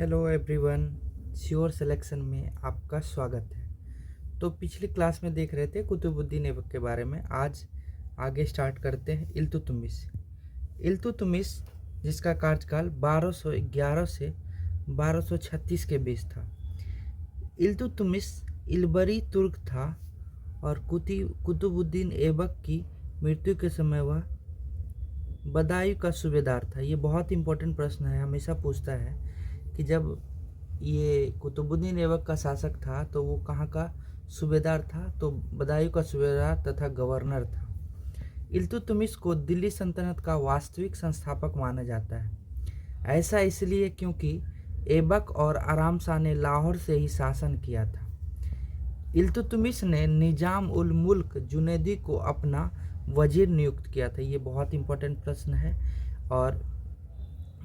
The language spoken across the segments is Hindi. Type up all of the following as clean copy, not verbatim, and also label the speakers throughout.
Speaker 1: हेलो एवरीवन, श्योर सिलेक्शन में आपका स्वागत है। तो पिछली क्लास में देख रहे थे कुतुबुद्दीन ऐबक के बारे में। आज आगे स्टार्ट करते हैं इल्तुतमिश। इल्तुतमिश जिसका कार्यकाल 1211 से 1236 के बीच था। इल्तुतमिश इल्बरी तुर्क था और कुतुबुद्दीन ऐबक की मृत्यु के समय वह बदायूं का सूबेदार था। ये बहुत इंपॉर्टेंट प्रश्न है, हमेशा पूछता है कि जब ये कुतुबुद्दीन ऐबक का शासक था तो वो कहाँ का सूबेदार था, तो बदायूं का सूबेदार तथा गवर्नर था। इल्तुतमिश को दिल्ली सल्तनत का वास्तविक संस्थापक माना जाता है। ऐसा इसलिए क्योंकि ऐबक और आराम शाह ने लाहौर से ही शासन किया था। इल्तुतमिश ने निजाम उल मुल्क जुनैदी को अपना वजीर नियुक्त किया था। ये बहुत इंपॉर्टेंट प्रश्न है। और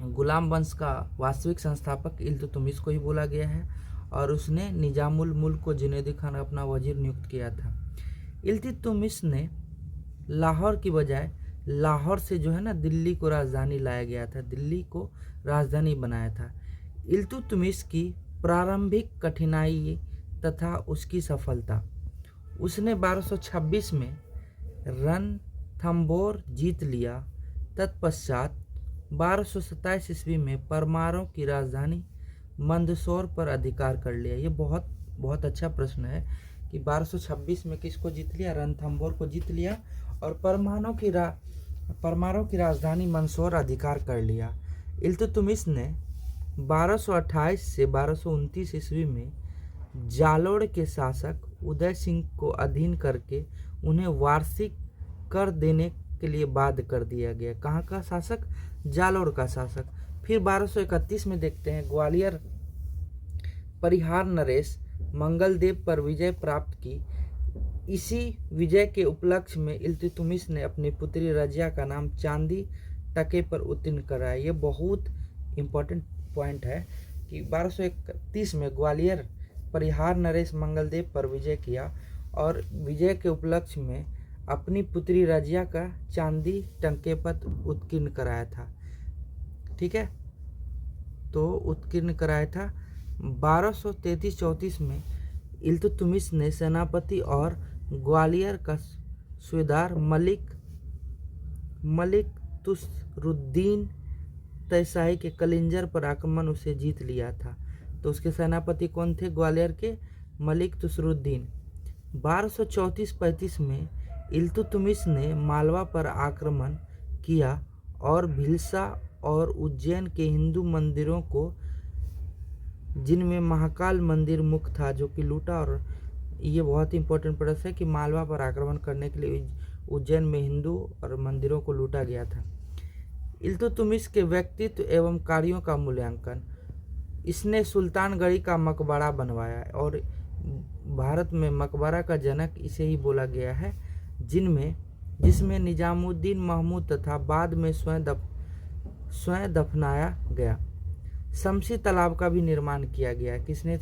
Speaker 1: गुलाम वंश का वास्तविक संस्थापक इल्तुतमिश को ही बोला गया है और उसने निजामुल मुल्क को जुनैदी खान अपना वजीर नियुक्त किया था। इल्तुतमिश ने लाहौर की बजाय लाहौर से जो है ना दिल्ली को राजधानी लाया गया था, दिल्ली को राजधानी बनाया था। इल्तुतमिश की प्रारंभिक कठिनाई तथा उसकी सफलता। उसने 1226 में रणथंबोर जीत लिया। तत्पश्चात 1227 ईस्वी में परमारों की राजधानी मंदसौर पर अधिकार कर लिया। ये बहुत अच्छा प्रश्न है कि 1226 में किसको जीत लिया? रणथंबोर को जीत लिया और परमारों की राजधानी मंदसौर अधिकार कर लिया। इल्तुतमिश ने 1228 से 1229 ईस्वी में जालोर के शासक उदय सिंह को अधीन करके उन्हें वार्षिक कर देने के लिए बाध्य कर दिया गया। कहाँ का शासक? जालोर का शासक। फिर 1231 में देखते हैं ग्वालियर परिहार नरेश मंगलदेव पर विजय प्राप्त की। इसी विजय के उपलक्ष्य में इल्तुतमिश ने अपनी पुत्री रजिया का नाम चांदी टके पर उत्तीर्ण कराया। ये बहुत इंपॉर्टेंट पॉइंट है कि 1231 में ग्वालियर परिहार नरेश मंगलदेव पर विजय किया और विजय के उपलक्ष्य में अपनी पुत्री रजिया का चांदी टंके पर उत्कीर्ण कराया था। ठीक है, तो उत्कीर्ण कराया था। 1233-34 में इल्तुतमिश ने सेनापति और ग्वालियर का सूबेदार मलिक तुसरुद्दीन तैसाई के कलिंजर पर आक्रमण उसे जीत लिया था। तो उसके सेनापति कौन थे? ग्वालियर के मलिक तुसरुद्दीन। 1234-35 में इल्तुतमिश ने मालवा पर आक्रमण किया और भिलसा और उज्जैन के हिंदू मंदिरों को, जिनमें महाकाल मंदिर मुख्य था, जो कि लूटा। और ये बहुत इंपॉर्टेंट प्रश्न है कि मालवा पर आक्रमण करने के लिए उज्जैन में हिंदू और मंदिरों को लूटा गया था। इल्तुतमिश के व्यक्तित्व एवं कार्यों का मूल्यांकन। इसने सुल्तानगढ़ी का मकबरा बनवाया और भारत में मकबरा का जनक इसे ही बोला गया है, जिसमें निजामुद्दीन महमूद तथा बाद में स्वयं दफनाया गया। शमसी तालाब का भी निर्माण किया गया। किसने?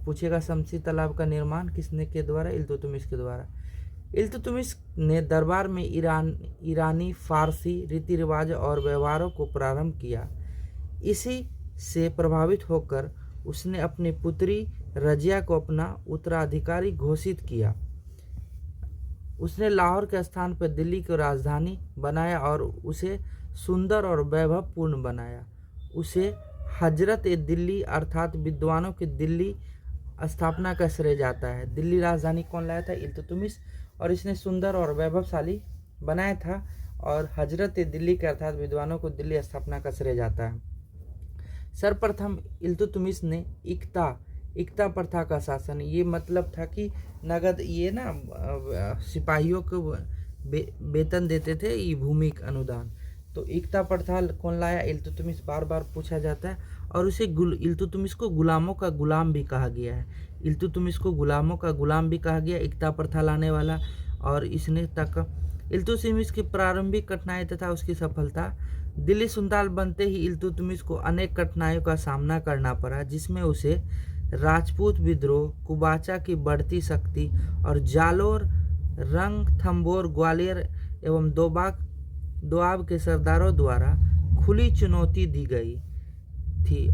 Speaker 1: पूछेगा, शमसी तालाब का निर्माण किसने के द्वारा? इल्तुतमिश के द्वारा। इल्तुतमिश ने दरबार में ईरानी फारसी रीति रिवाज और व्यवहारों को प्रारंभ किया। इसी से प्रभावित होकर उसने अपनी पुत्री रजिया को अपना उत्तराधिकारी घोषित किया। उसने लाहौर के स्थान पर दिल्ली को राजधानी बनाया और उसे सुंदर और वैभवपूर्ण बनाया। उसे हजरत ए दिल्ली अर्थात विद्वानों की दिल्ली स्थापना का श्रेय जाता है। दिल्ली राजधानी कौन लाया था? इल्तुतमिश। और इसने सुंदर और वैभवशाली बनाया था और हजरत ए दिल्ली के अर्थात विद्वानों को दिल्ली स्थापना का श्रेय जाता है। सर्वप्रथम इल्तुतमिश ने इक्ता प्रथा का शासन। ये मतलब था कि नगद, ये ना सिपाहियों को वेतन देते थे, ये भूमि अनुदान। तो इक्ता प्रथा कौन लाया? इल्तुतमिश। बार बार पूछा जाता है। और उसे इल्तुतमिश को गुलामों का गुलाम भी कहा गया है। इल्तुतमिश को गुलामों का गुलाम भी कहा गया, इक्ता प्रथा लाने वाला। और इसने तक इल्तुतमिश की प्रारंभिक कठिनाई तथा उसकी सफलता। दिल्ली सुल्तान बनते ही इल्तुतमिश को अनेक कठिनाइयों का सामना करना पड़ा, जिसमें उसे राजपूत विद्रोह, कुबाचा की बढ़ती शक्ति और जालोर, रणथंबोर, ग्वालियर एवं दोआब के सरदारों द्वारा खुली चुनौती दी गई थी।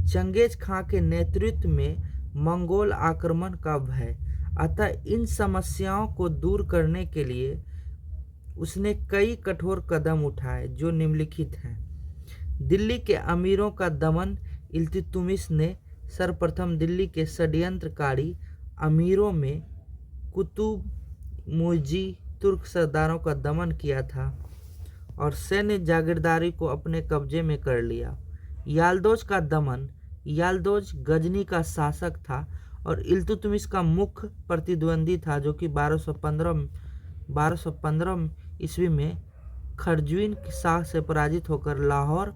Speaker 1: चंगेज खां के नेतृत्व में मंगोल आक्रमण का भय। अतः इन समस्याओं को दूर करने के लिए उसने कई कठोर कदम उठाए जो निम्नलिखित हैं। दिल्ली के अमीरों का दमन। इल्तुतमिश ने सर्वप्रथम दिल्ली के षड्यंत्रकारी अमीरों में कुतुबमुजी तुर्क सरदारों का दमन किया था और सैन्य जागीरदारी को अपने कब्जे में कर लिया। यालदोज का दमन। यालदोज गजनी का शासक था और इल्तुतमिश का मुख्य प्रतिद्वंदी था, जो कि 1215 ईस्वी में खरजुइन शाह से पराजित होकर लाहौर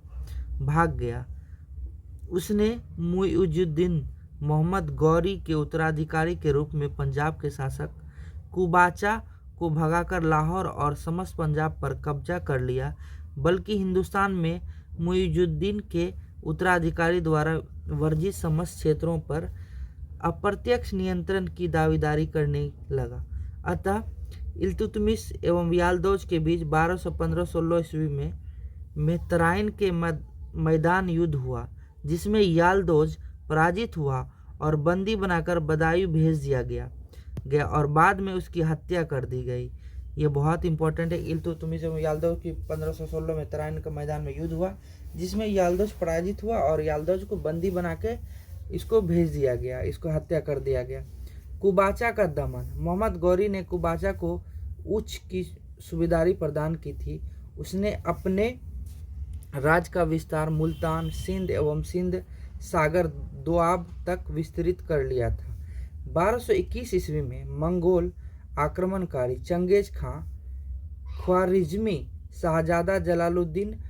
Speaker 1: भाग गया। उसने मुइजुद्दीन मोहम्मद गौरी के उत्तराधिकारी के रूप में पंजाब के शासक कुबाचा को भगाकर लाहौर और समस्त पंजाब पर कब्जा कर लिया, बल्कि हिंदुस्तान में मुइजुद्दीन के उत्तराधिकारी द्वारा वर्जित समस्त क्षेत्रों पर अप्रत्यक्ष नियंत्रण की दावेदारी करने लगा। अतः इल्तुतमिश एवं यालदोज के बीच 1215-16 ईस्वी में तराइन के मैदान युद्ध हुआ, जिसमें यालदोज पराजित हुआ और बंदी बनाकर बदायूं भेज दिया गया और बाद में उसकी हत्या कर दी गई। ये बहुत इंपॉर्टेंट है। इल्तुतमिश एवं यालदोज की 1516 में तराइन के मैदान में युद्ध हुआ, जिसमें यालदोज पराजित हुआ और यालदोज को बंदी बना के इसको भेज दिया गया, इसको हत्या कर दिया गया। कुबाचा का दमन। मोहम्मद गौरी ने कुबाचा को उच्च की सूबेदारी प्रदान की थी। उसने अपने राज का विस्तार मुल्तान, सिंध एवं सिंध सागर दोआब तक विस्तृत कर लिया था। 1221 ईस्वी में मंगोल आक्रमणकारी चंगेज खां ख्वारिज्मी शाहजादा जलालुद्दीन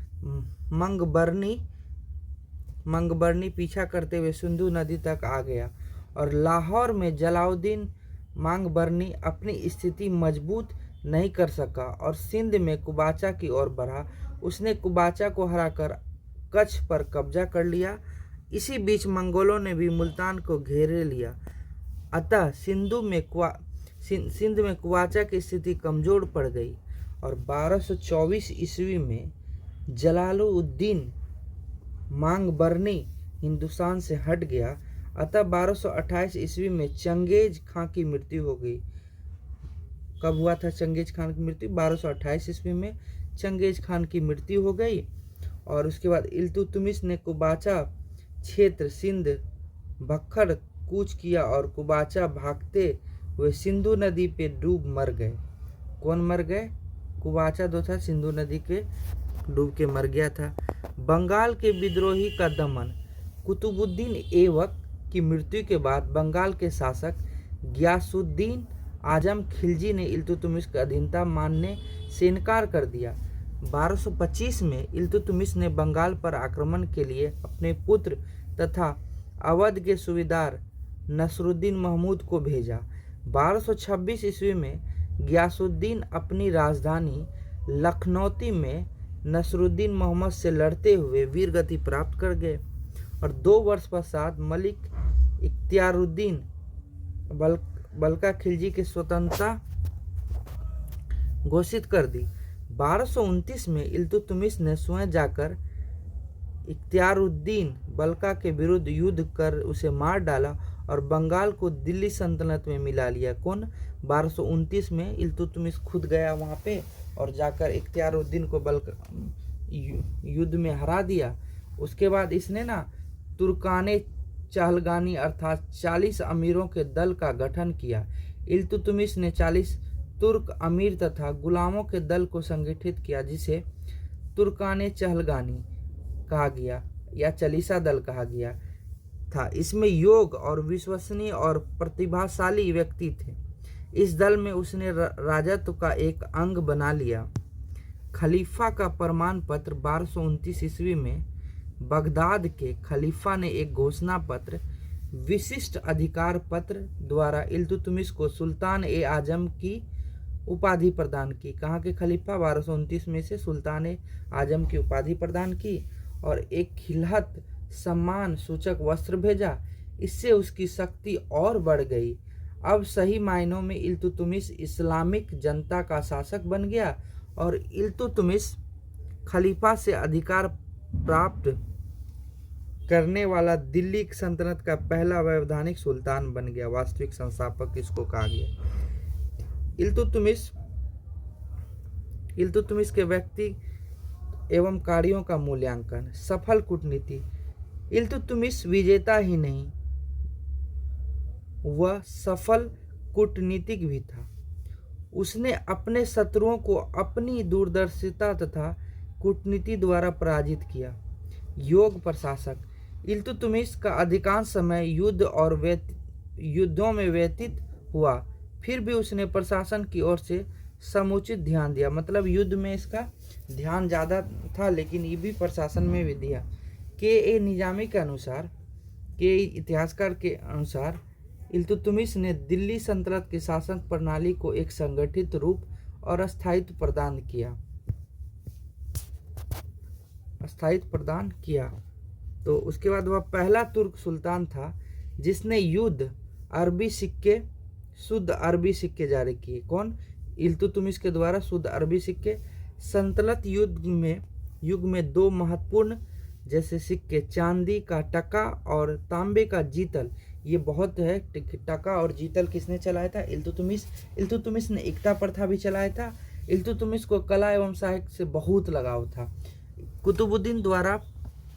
Speaker 1: मंगबरनी पीछा करते हुए सिंधु नदी तक आ गया और लाहौर में जलालुद्दीन मंगबरनी अपनी स्थिति मजबूत नहीं कर सका और सिंध में कुबाचा की ओर बढ़ा। उसने कुबाचा को हराकर कच्छ पर कब्जा कर लिया। इसी बीच मंगोलों ने भी मुल्तान को घेरे लिया। अतः सिंध में कुबाचा की स्थिति कमजोर पड़ गई और 1224 ईस्वी में जलालुद्दीन मंगबरनी हिंदुस्तान से हट गया। अतः 1228 ईस्वी में चंगेज खां की मृत्यु हो गई। कब हुआ था चंगेज खान की मृत्यु? 1228 ईस्वी में चंगेज खान की मृत्यु हो गई और उसके बाद इल्तुतमिश ने कुबाचा क्षेत्र सिंध भक्खर कूच किया और कुबाचा भागते हुए सिंधु नदी पे डूब मर गए। कौन मर गए? कुबाचा जो था सिंधु नदी के डूब के मर गया था। बंगाल के विद्रोही का दमन। कुतुबुद्दीन ऐबक की मृत्यु के बाद बंगाल के शासक गियासुद्दीन आजम खिलजी ने इल्तुतमिश का अधीनता मानने से इनकार कर दिया। 1225 में इल्तुतमिश ने बंगाल पर आक्रमण के लिए अपने पुत्र तथा अवध के सूबेदार नसरुद्दीन महमूद को भेजा। 1226 ईस्वी में गियासुद्दीन अपनी राजधानी लखनौती में नसरुद्दीन मोहम्मद से लड़ते हुए वीरगति प्राप्त कर गए और 2 वर्ष पश्चात मलिक इख्तियारुद्दीन बल्का खिलजी की स्वतंत्रता घोषित कर दी। 1229 में इल्तुतमिश ने स्वयं जाकर इख्तियारुद्दीन बल्का के विरुद्ध युद्ध कर उसे मार डाला और बंगाल को दिल्ली सल्तनत में मिला लिया। कौन? 1229 में इल्तुतमिश खुद गया वहाँ पे और जाकर इख्तियारुद्दीन को युद्ध में हरा दिया। उसके बाद इसने ना तुर्काने चहलगानी अर्थात 40 अमीरों के दल का गठन किया। इल्तुतमिश ने 40 तुर्क अमीर तथा गुलामों के दल को संगठित किया, जिसे तुर्काने चहलगानी कहा गया या चालीसा दल कहा गया था। इसमें योग और विश्वसनीय और प्रतिभाशाली व्यक्ति थे। इस दल में उसने राजत्व का एक अंग बना लिया। खलीफा का प्रमाण पत्र। 1229 ईस्वी में बगदाद के खलीफा ने एक घोषणा पत्र विशिष्ट अधिकार पत्र द्वारा इल्तुतमिश को सुल्तान ए आजम की उपाधि प्रदान की। कहाँ के खलीफा? 1229 में से सुल्तान ए आजम की उपाधि प्रदान की और एक खिलहत सम्मान सूचक वस्त्र भेजा। इससे उसकी शक्ति और बढ़ गई। अब सही मायनों में इल्तुतमिश इस्लामिक जनता का शासक बन गया और इल्तुतमिश खलीफा से अधिकार प्राप्त करने वाला दिल्ली सल्तनत का पहला वैधानिक सुल्तान बन गया। वास्तविक संस्थापक इसको कहा गया। इल्तुतमिश के व्यक्ति एवं कार्यों का मूल्यांकन। सफल कूटनीति। इल्तुतमिश विजेता ही नहीं, वह सफल कूटनीतिक भी था। उसने अपने शत्रुओं को अपनी दूरदर्शिता तथा कूटनीति द्वारा पराजित किया। योग प्रशासक। इल्तुतमिश का अधिकांश समय युद्धों में व्यतीत हुआ, फिर भी उसने प्रशासन की ओर से समुचित ध्यान दिया। मतलब युद्ध में इसका ध्यान ज़्यादा था, लेकिन ये भी प्रशासन में भी दिया। के निजामी के अनुसार, के इतिहासकार के अनुसार, इल्तुतमिश ने दिल्ली सल्तनत की शासन प्रणाली को एक संगठित रूप और स्थायित्व प्रदान किया। तो उसके बाद वह पहला तुर्क सुल्तान था जिसने शुद्ध अरबी सिक्के जारी किए। कौन? इल्तुतमिश के द्वारा शुद्ध अरबी सिक्के। सल्तनत युग में दो महत्वपूर्ण जैसे सिक्के, चांदी का टका और तांबे का जीतल, ये बहुत है। टका और जीतल किसने चलाया था? इल्तुतमिश ने एकता प्रथा भी चलाया था। इल्तुतमिश को कला एवं साहित्य से बहुत लगाव था। कुतुबुद्दीन द्वारा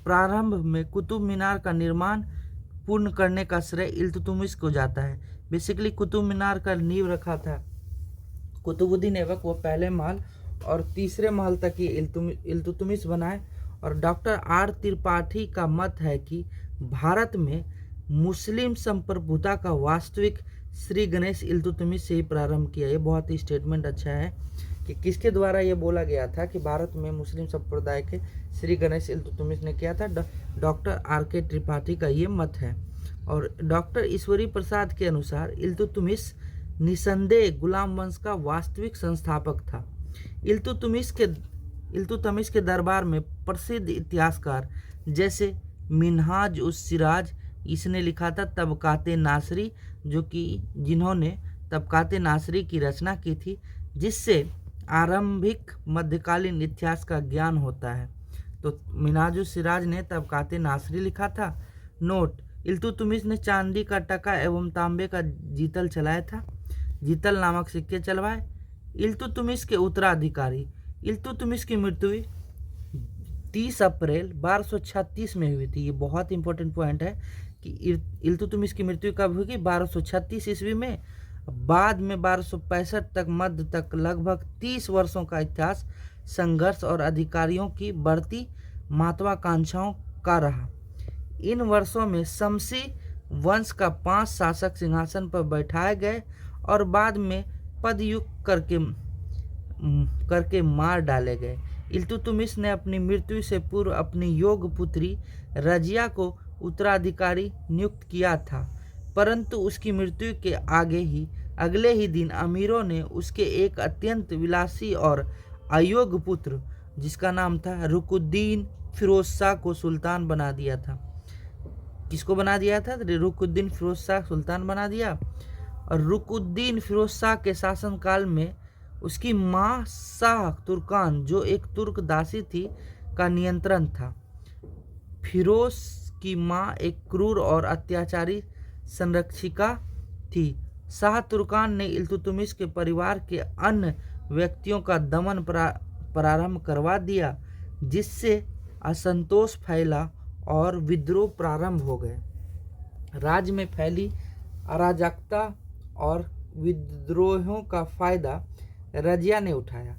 Speaker 1: प्रारंभ में कुतुब मीनार का निर्माण पूर्ण करने का श्रेय इल्तुतमिश को जाता है। बेसिकली कुतुब मीनार का नींव रखा था कुतुबुद्दीन ऐबक। वो पहले महल और तीसरे महल तक ही इल्तुतमिश बनाए। और डॉक्टर आर त्रिपाठी का मत है कि भारत में मुस्लिम संप्रभुता का वास्तविक श्री गणेश इल्तुतमिश से ही प्रारंभ किया। ये बहुत ही स्टेटमेंट अच्छा है कि किसके द्वारा ये बोला गया था कि भारत में मुस्लिम संप्रदाय के श्री गणेश इल्तुतमिश ने किया था। डॉक्टर आर के त्रिपाठी का ये मत है। और डॉक्टर ईश्वरी प्रसाद के अनुसार इल्तुतमिश निसंदेह गुलाम वंश का वास्तविक संस्थापक था। इल्तुतमिश के दरबार में प्रसिद्ध इतिहासकार जैसे मिन्हाज उस सिराज, इसने लिखा था तबकाते नासरी, जिन्होंने तबकाते नासरी की रचना की थी, जिससे आरंभिक मध्यकालीन इतिहास का ज्ञान होता है। तो मिन्हाज उस सिराज ने तबकाते नासरी लिखा था। नोट: इल्तुतमिश ने चांदी का टका एवं तांबे का जीतल चलाया था। जीतल नामक सिक्के चलवाए। इल्तुतमिश के उत्तराधिकारी। इल्तुतमिश की मृत्यु 30 अप्रैल 1236 में हुई थी। ये बहुत इंपॉर्टेंट पॉइंट है कि इल्तुतमिश की मृत्यु कब हुई? 1236 ईस्वी में। बाद में 1265 तक मध्य तक लगभग 30 वर्षों का इतिहास संघर्ष और अधिकारियों की बढ़ती महत्वाकांक्षाओं का रहा। इन वर्षों में शमसी वंश का 5 शासक सिंहासन पर बैठाए गए और बाद में पदयुक्त करके मार डाले गए। इल्तुतमिश ने अपनी मृत्यु से पूर्व अपनी योग पुत्री रजिया को उत्तराधिकारी नियुक्त किया था, परंतु उसकी मृत्यु के अगले ही दिन अमीरों ने उसके एक अत्यंत विलासी और अयोग्य पुत्र, जिसका नाम था रुकुद्दीन फिरोज शाह, को सुल्तान बना दिया था। किसको बना दिया था? रुकुद्दीन फिरोज शाह सुल्तान बना दिया। और रुकुद्दीन फिरोज शाह के शासनकाल में उसकी माँ शाह तुर्कान, जो एक तुर्क दासी थी, का नियंत्रण था। फिरोज की माँ एक क्रूर और अत्याचारी संरक्षिका थी। शाह तुर्कान ने इल्तुतमिश के परिवार के अन्य व्यक्तियों का दमन प्रारंभ करवा दिया, जिससे असंतोष फैला और विद्रोह प्रारंभ हो गए। राज्य में फैली अराजकता और विद्रोहों का फायदा रजिया ने उठाया।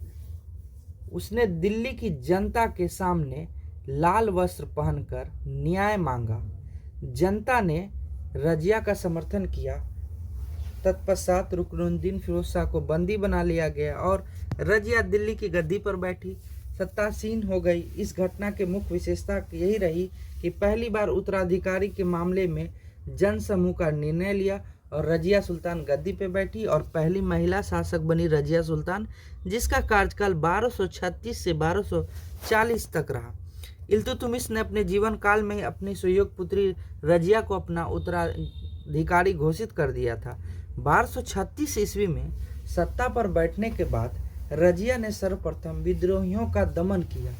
Speaker 1: उसने दिल्ली की जनता के सामने लाल वस्त्र पहनकर न्याय मांगा। जनता ने रजिया का समर्थन किया। तत्पश्चात रुकनुद्दीन फिरोज शाह को बंदी बना लिया गया और रजिया दिल्ली की गद्दी पर बैठी, सत्तासीन हो गई। इस घटना के मुख्य विशेषता यही रही कि पहली बार उत्तराधिकारी के मामले में जन समूह का निर्णय लिया और रजिया सुल्तान गद्दी पे बैठी और पहली महिला शासक बनी रजिया सुल्तान, जिसका कार्यकाल 1236 से 1240 तक रहा। इल्तुतमिश ने अपने जीवन काल में ही अपनी सुयोग पुत्री रजिया को अपना उत्तराधिकारी घोषित कर दिया था। 1236 ईस्वी में सत्ता पर बैठने के बाद रजिया ने सर्वप्रथम विद्रोहियों का दमन किया।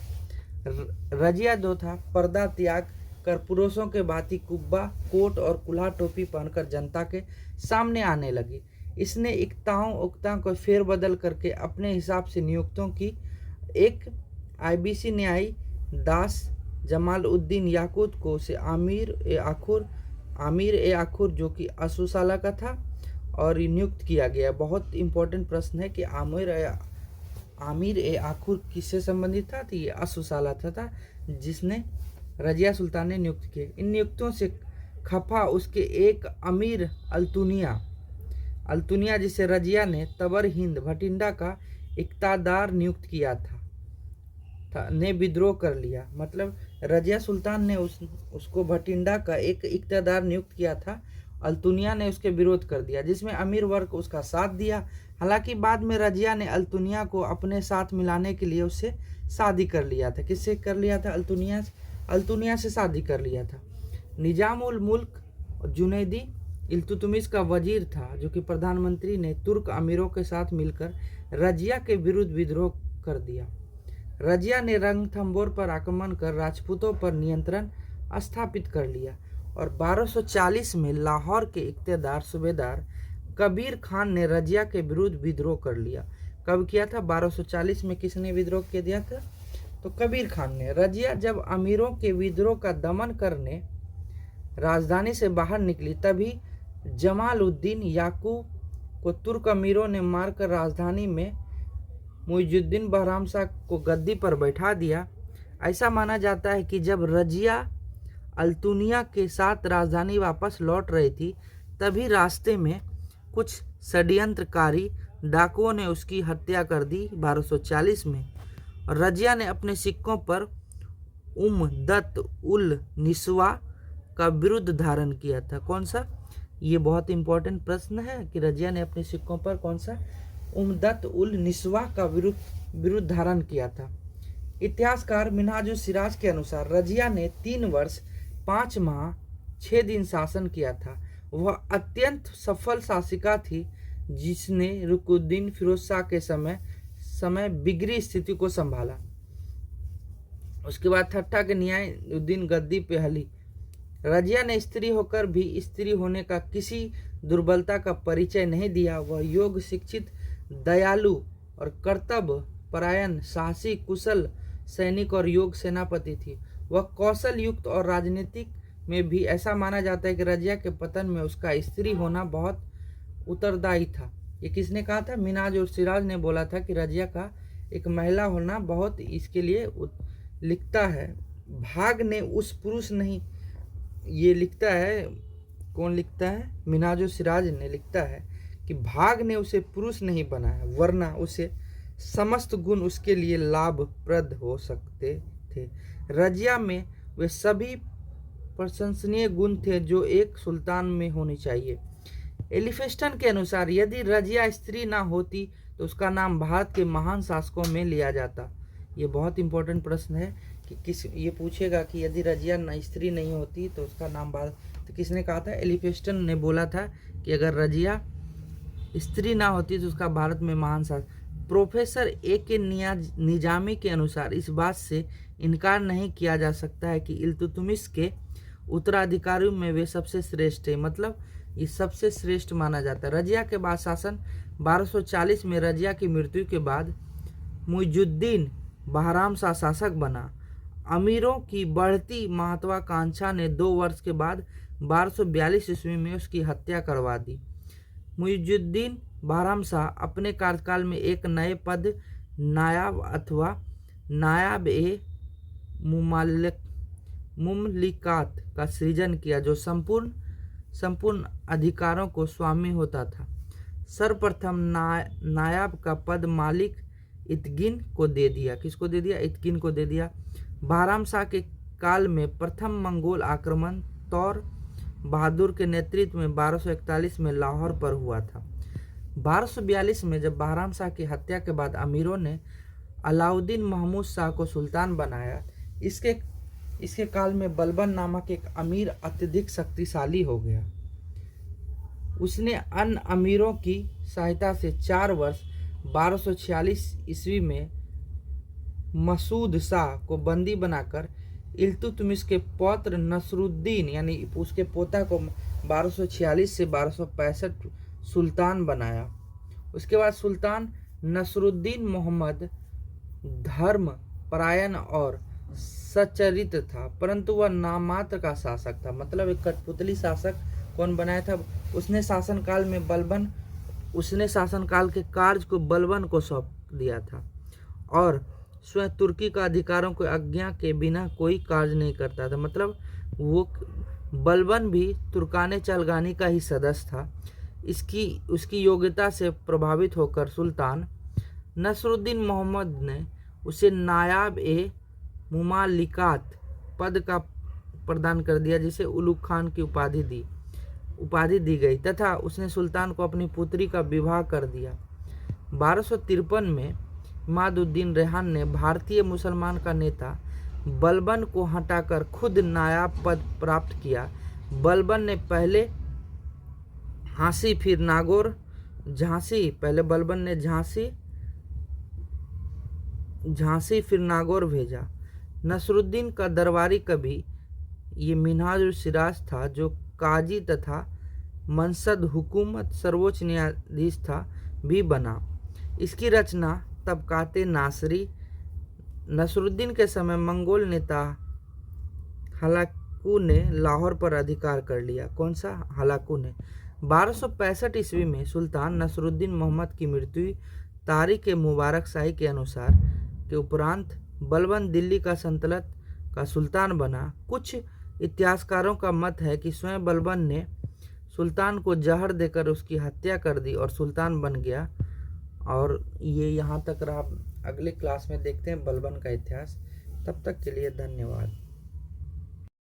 Speaker 1: रजिया जो था पर्दा त्याग कर पुरुषों के भांति कुब्बा, कोट और कुल्हा टोपी पहनकर जनता के सामने आने लगी। इसने इक्ताओं उक्ताओं को फेरबदल करके अपने हिसाब से नियुक्तों की एक आईबीसी न्यायी दास जमालउद्दीन याकूत को उसे आमिर ए आखुर जो कि असुसाला का था और नियुक्त किया गया। बहुत इंपॉर्टेंट प्रश्न है कि आमिर ए आखुर किससे संबंधित था? तो ये असुसाला था जिसने रजिया सुल्तान ने नियुक्त किए। इन नियुक्तों से खफा उसके एक अमीर अल्तुनिया जिसे रजिया ने तबर हिंद भटिंडा का इक्तादार नियुक्त किया था ने विद्रोह कर लिया। मतलब रजिया सुल्तान ने उसको भटिंडा का एक इक्तादार नियुक्त किया था, अल्तुनिया ने उसके विरोध कर दिया, जिसमें अमीर वर्ग उसका साथ दिया। हालांकि बाद में रजिया ने अल्तुनिया को अपने साथ मिलाने के लिए उससे शादी कर लिया था। किससे कर लिया था? अल्तुनिया से शादी कर लिया था। निजाम उल मुल्क जुनैदी इल्तुतमिश का वजीर था, जो कि प्रधानमंत्री ने तुर्क अमीरों के साथ मिलकर रजिया के विरुद्ध विद्रोह कर दिया। रजिया ने रणथंबोर पर आक्रमण कर राजपूतों पर नियंत्रण स्थापित कर लिया और 1240 में लाहौर के इख्तियार सूबेदार कबीर खान ने रजिया के विरुद्ध विद्रोह कर लिया। कब किया था? 1240 में किसने विद्रोह किया दिया था? तो कबीर खान ने। रजिया जब अमीरों के विद्रोह का दमन करने राजधानी से बाहर निकली, तभी जमालउद्दीन याकूब को तुर्क अमीरों ने मारकर राजधानी में मुइजुद्दीन बहराम शाह को गद्दी पर बैठा दिया। ऐसा माना जाता है कि जब रजिया अल्तुनिया के साथ राजधानी वापस लौट रही थी, तभी रास्ते में कुछ षड्यंत्रकारी डाकुओं ने उसकी हत्या कर दी 1240 में। और रजिया ने अपने सिक्कों पर उम्दत उल निस्वा का विरुद्ध धारण किया था। कौन सा? ये बहुत इंपॉर्टेंट प्रश्न है कि रजिया ने अपने सिक्कों पर कौन सा? उम्दत उल निस्वा का विरुद्ध धारण किया था। इतिहासकार मिन्हाजुल सिराज के अनुसार रजिया ने 3 वर्ष 5 माह 6 दिन शासन किया था। वह अत्यंत सफल शासिका थी, जिसने रुकुद्दीन फिरोज शाह के समय बिगड़ी स्थिति को संभाला। उसके बाद ठट्ठा के न्यायुद्दीन गद्दी पे हली। रजिया ने स्त्री होकर भी स्त्री होने का किसी दुर्बलता का परिचय नहीं दिया। वह योग शिक्षित, दयालु और कर्तव्य परायण, साहसी, कुशल सैनिक और योग सेनापति थी। वह कौशल युक्त और राजनीतिक में भी ऐसा माना जाता है कि रजिया के पतन में उसका स्त्री होना बहुत उत्तरदायी था। ये किसने कहा था? मिन्हाज और सिराज ने बोला था कि रजिया का एक महिला होना बहुत, इसके लिए लिखता है भाग ने उस पुरुष नहीं, ये लिखता है, कौन लिखता है? मिन्हाज और सिराज ने लिखता है कि भाग ने उसे पुरुष नहीं बनाया, वरना उसे समस्त गुण उसके लिए लाभप्रद हो सकते थे। रजिया में वे सभी प्रशंसनीय गुण थे जो एक सुल्तान में होनी चाहिए। एलिफेस्टन के अनुसार यदि रजिया स्त्री ना होती तो उसका नाम भारत के महान शासकों में लिया जाता। ये बहुत इंपॉर्टेंट प्रश्न है कि ये पूछेगा कि यदि रजिया स्त्री नहीं होती तो उसका नाम भारत, तो किसने कहा था? एलिफेस्टन ने बोला था कि अगर रजिया स्त्री ना होती तो उसका भारत में महान शासक। प्रोफेसर ए के निजामी के अनुसार इस बात से इनकार नहीं किया जा सकता है कि इल्तुतमिश के उत्तराधिकारियों में वे सबसे श्रेष्ठ है। मतलब ये सबसे श्रेष्ठ माना जाता है। रजिया के बाद शासन 1240 में रजिया की मृत्यु के बाद मुइजुद्दीन बहराम शाह शासक बना। अमीरों की बढ़ती महत्वाकांक्षा ने 2 वर्ष के बाद 1242 ईस्वी में उसकी हत्या करवा दी। मुइजुद्दीन बहराम शाह अपने कार्यकाल में एक नए पद नायाब अथवा नायाब ए मुमलिकात का सृजन किया, जो संपूर्ण अधिकारों को स्वामी होता था। सर्वप्रथम नायाब का पद मालिक इतगिन को दे दिया। किसको दे दिया? इतगिन को दे दिया। बहराम शाह के काल में प्रथम मंगोल आक्रमण तौर बहादुर के नेतृत्व में 1241 में लाहौर पर हुआ था। 1242 में जब बहराम शाह की हत्या के बाद अमीरों ने अलाउद्दीन महमूद शाह को सुल्तान बनाया, इसके काल में बलबन नामक एक अमीर अत्यधिक शक्तिशाली हो गया। उसने अन्य अमीरों की सहायता से 4 वर्ष 1246 ईस्वी में मसूद शाह को बंदी बनाकर इल्तुतमिश के पौत्र नसरुद्दीन यानी उसके पोता को 1246 से 1265 सुल्तान बनाया। उसके बाद सुल्तान नसरुद्दीन मोहम्मद धर्म परायण और सच्चरित्र था, परंतु वह नामात्र का शासक था। मतलब एक कठपुतली शासक कौन बनाया था? उसने शासनकाल के कार्य को बलबन को सौंप दिया था और स्वयं तुर्की का अधिकारों को आज्ञा के बिना कोई कार्य नहीं करता था। मतलब वो बलबन भी तुर्काने चलगानी का ही सदस्य था। उसकी योग्यता से प्रभावित होकर सुल्तान नसरुद्दीन मोहम्मद ने उसे नायाब ए मुमालिकात पद का प्रदान कर दिया, जिसे उलुग खान की उपाधि दी गई तथा उसने सुल्तान को अपनी पुत्री का विवाह कर दिया। 1253 में इमादुद्दीन रेहान ने भारतीय मुसलमान का नेता बलबन को हटाकर खुद नायाब पद प्राप्त किया। बलबन ने पहले झांसी फिर नागौर झांसी फिर नागौर भेजा। नसरुद्दीन का दरबारी कवि ये मिन्हाजुल सिराज था, जो काजी तथा मनसद हुकूमत सर्वोच्च न्यायाधीश था भी बना। इसकी रचना तबकाते नासरी। नसरुद्दीन के समय मंगोल नेता हलाकू ने लाहौर पर अधिकार कर लिया। कौन सा? हलाकू ने। 1265 ईस्वी में सुल्तान नसरुद्दीन मोहम्मद की मृत्यु तारीख मुबारक शाही के अनुसार के उपरांत बलबन दिल्ली का सल्तनत का सुल्तान बना। कुछ इतिहासकारों का मत है कि स्वयं बलबन ने सुल्तान को जहर देकर उसकी हत्या कर दी और सुल्तान बन गया। और ये यहाँ तक रहा। अगले क्लास में देखते हैं बलबन का इतिहास। तब तक के लिए धन्यवाद।